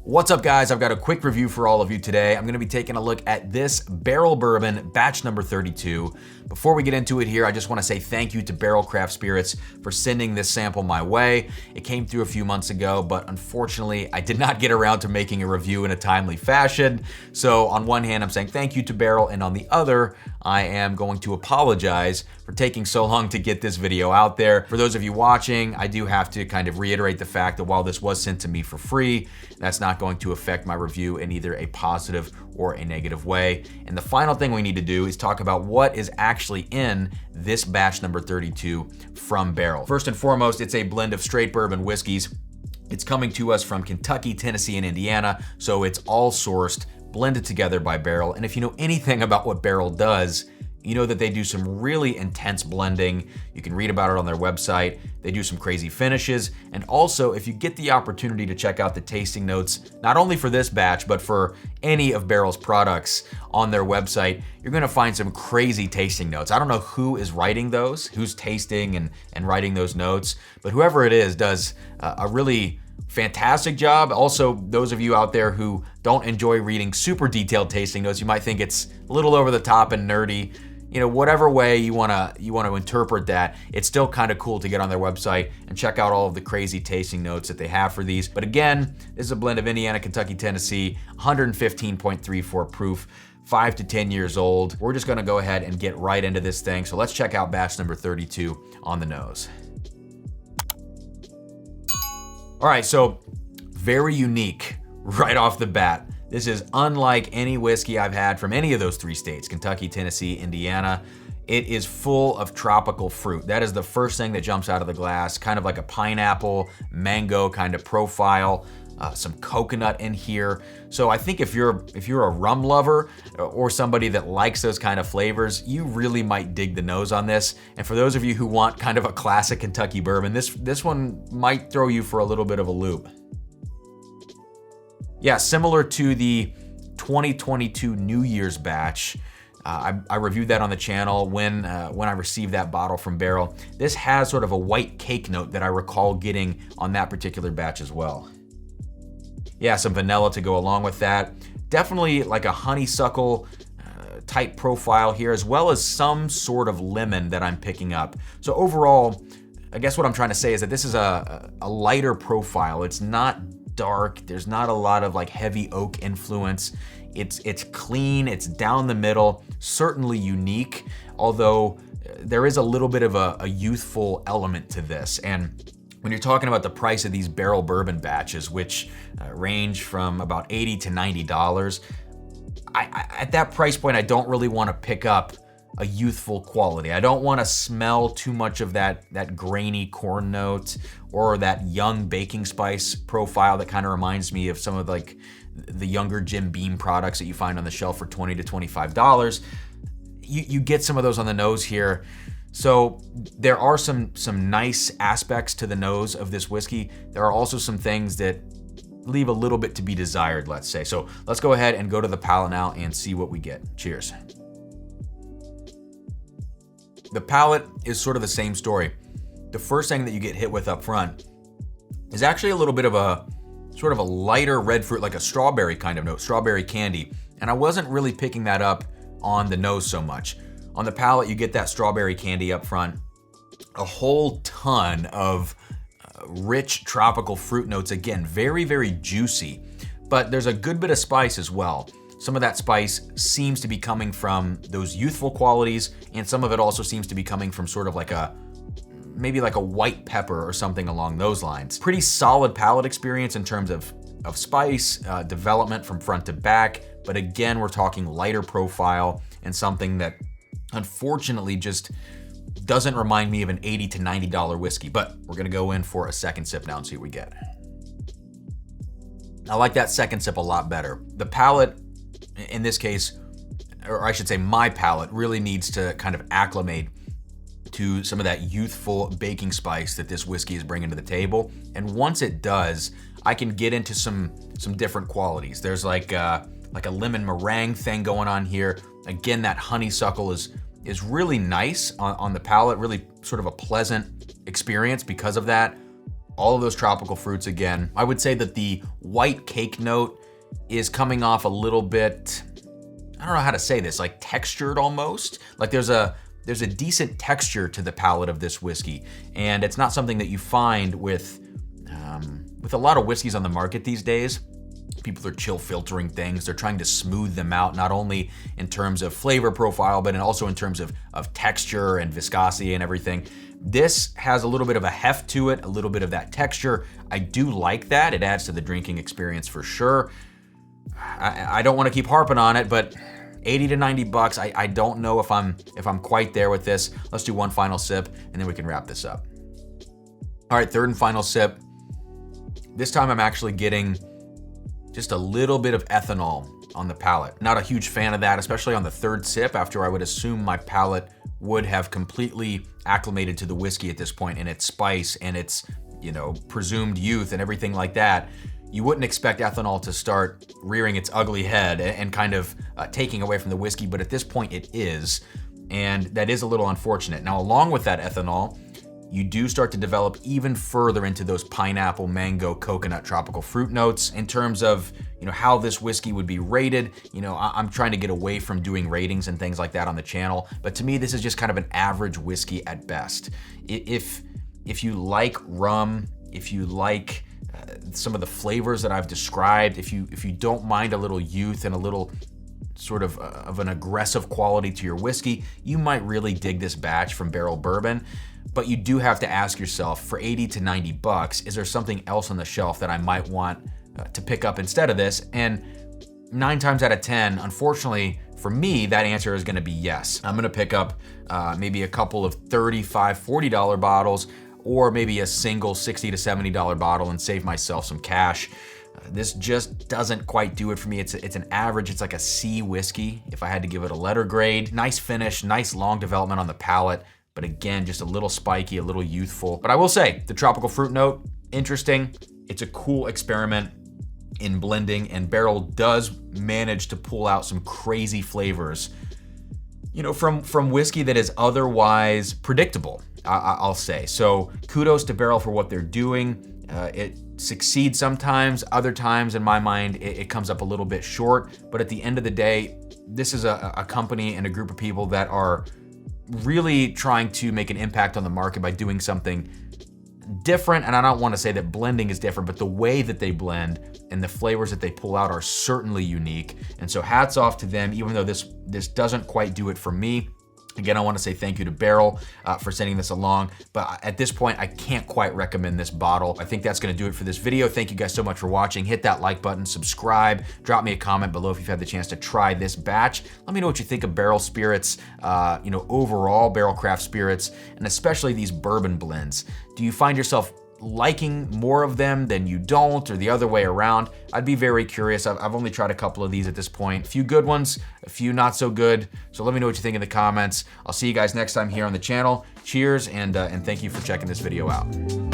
What's up, guys? I've got a quick review for all of you today. I'm gonna be taking a look at this Barrell Bourbon Batch number 32. Before we get into it here, I just wanna say thank you to Barrell Craft Spirits for sending this sample my way. It came through a few months ago, but unfortunately, I did not get around to making a review in a timely fashion. So on one hand, I'm saying thank you to Barrell, and on the other, I am going to apologize for taking so long to get this video out there. For those of you watching, I do have to kind of reiterate the fact that while this was sent to me for free, that's not going to affect my review in either a positive or a negative way. And the final thing we need to do is talk about what is actually in this batch number 32 from Barrell. First and foremost, it's a blend of straight bourbon whiskeys. It's coming to us from Kentucky, Tennessee, and Indiana, so it's all sourced, blended together by Barrell. And if you know anything about what Barrell does, you know that they do some really intense blending. You can read about it on their website. They do some crazy finishes. And also, if you get the opportunity to check out the tasting notes, not only for this batch, but for any of Barrell's products on their website, you're gonna find some crazy tasting notes. I don't know who is writing those, who's tasting and writing those notes, but whoever it is does a really fantastic job. Also, those of you out there who don't enjoy reading super detailed tasting notes, you might think it's a little over the top and nerdy. You know, whatever way you wanna interpret that, it's still kind of cool to get on their website and check out all of the crazy tasting notes that they have for these. But again, this is a blend of Indiana, Kentucky, Tennessee, 115.34 proof, 5 to 10 years old. We're just gonna go ahead and get right into this thing. So let's check out batch number 32 on the nose. All right, so very unique right off the bat. This is unlike any whiskey I've had from any of those three states, Kentucky, Tennessee, Indiana. It is full of tropical fruit. That is the first thing that jumps out of the glass, kind of like a pineapple, mango kind of profile, some coconut in here. So I think if you're a rum lover or somebody that likes those kind of flavors, you really might dig the nose on this. And for those of you who want kind of a classic Kentucky bourbon, this one might throw you for a little bit of a loop. Yeah, similar to the 2022 New Year's batch. I reviewed that on the channel when I received that bottle from Barrell. This has sort of a white cake note that I recall getting on that particular batch as well. Yeah, some vanilla to go along with that. Definitely like a honeysuckle type profile here, as well as some sort of lemon that I'm picking up. So overall, I guess what I'm trying to say is that this is a lighter profile. It's not dark, there's not a lot of like heavy oak influence. It's clean, it's down the middle, certainly unique, although there is a little bit of a youthful element to this. And when you're talking about the price of these Barrell Bourbon batches, which range from about $80 to $90, at that price point, I don't really want to pick up a youthful quality. I don't want to smell too much of that grainy corn note or that young baking spice profile that kind of reminds me of some of like the younger Jim Beam products that you find on the shelf for $20 to $25. You get some of those on the nose here. So there are some nice aspects to the nose of this whiskey. There are also some things that leave a little bit to be desired, let's say. So let's go ahead and go to the palate now and see what we get. Cheers. The palate is sort of the same story. The first thing that you get hit with up front is actually a little bit of a sort of a lighter red fruit, like a strawberry kind of note, strawberry candy. And I wasn't really picking that up on the nose so much. On the palate, you get that strawberry candy up front, a whole ton of rich tropical fruit notes. Again, very, very juicy, but there's a good bit of spice as well. Some of that spice seems to be coming from those youthful qualities, and some of it also seems to be coming from sort of like maybe like a white pepper or something along those lines. Pretty solid palate experience in terms of spice, development from front to back, but again, we're talking lighter profile and something that unfortunately just doesn't remind me of an $80 to $90 whiskey, but we're gonna go in for a second sip now and see what we get. I like that second sip a lot better. The palate, in this case, or I should say my palate, really needs to kind of acclimate to some of that youthful baking spice that this whiskey is bringing to the table. And once it does, I can get into some different qualities. There's like a lemon meringue thing going on here. Again, that honeysuckle is really nice on the palate, really sort of a pleasant experience because of that. all of those tropical fruits again. I would say that the white cake note is coming off a little bit, I don't know how to say this, like textured almost. Like there's a decent texture to the palate of this whiskey, and it's not something that you find with a lot of whiskeys on the market these days. People are chill filtering things. They're trying to smooth them out, not only in terms of flavor profile, but also in terms of texture and viscosity and everything. This has a little bit of a heft to it, a little bit of that texture. I do like that. It adds to the drinking experience for sure. I don't want to keep harping on it, but 80 to 90 bucks. I don't know if I'm quite there with this. Let's do one final sip and then we can wrap this up. All right, third and final sip. This time I'm actually getting just a little bit of ethanol on the palate. Not a huge fan of that, especially on the third sip, after I would assume my palate would have completely acclimated to the whiskey at this point and its spice and its, presumed youth and everything like that. You wouldn't expect ethanol to start rearing its ugly head and kind of taking away from the whiskey, but at this point it is, and that is a little unfortunate. Now, along with that ethanol, you do start to develop even further into those pineapple, mango, coconut, tropical fruit notes. In terms of how this whiskey would be rated, I'm trying to get away from doing ratings and things like that on the channel, but to me this is just kind of an average whiskey at best. If you like rum, if you like some of the flavors that I've described, if you don't mind a little youth and a little sort of an aggressive quality to your whiskey, you might really dig this batch from Barrell Bourbon. But you do have to ask yourself, for 80 to 90 bucks, is there something else on the shelf that I might want to pick up instead of this? And 9 times out of 10, unfortunately for me, that answer is gonna be yes. I'm gonna pick up maybe a couple of $35, $40 bottles, or maybe a single $60 to $70 bottle and save myself some cash. This just doesn't quite do it for me. It's an average, it's like a C whiskey if I had to give it a letter grade. Nice finish, nice long development on the palate, but again, just a little spiky, a little youthful. But I will say, the tropical fruit note, interesting. It's a cool experiment in blending, and Barrell does manage to pull out some crazy flavors, from whiskey that is otherwise predictable, I'll say. So kudos to Barrell for what they're doing. It succeeds sometimes, other times in my mind, it comes up a little bit short. But at the end of the day, this is a company and a group of people that are really trying to make an impact on the market by doing something different. And I don't want to say that blending is different, but the way that they blend and the flavors that they pull out are certainly unique. And so hats off to them, even though this doesn't quite do it for me. Again, I want to say thank you to Barrell for sending this along, but at this point, I can't quite recommend this bottle. I think that's going to do it for this video. Thank you guys so much for watching. Hit that like button, subscribe, drop me a comment below if you've had the chance to try this batch. Let me know what you think of Barrell spirits, overall Barrell craft spirits, and especially these bourbon blends. Do you find yourself liking more of them than you don't, or the other way around? I'd be very curious. I've only tried a couple of these at this point. A few good ones, a few not so good. So let me know what you think in the comments. I'll see you guys next time here on the channel. Cheers, and thank you for checking this video out.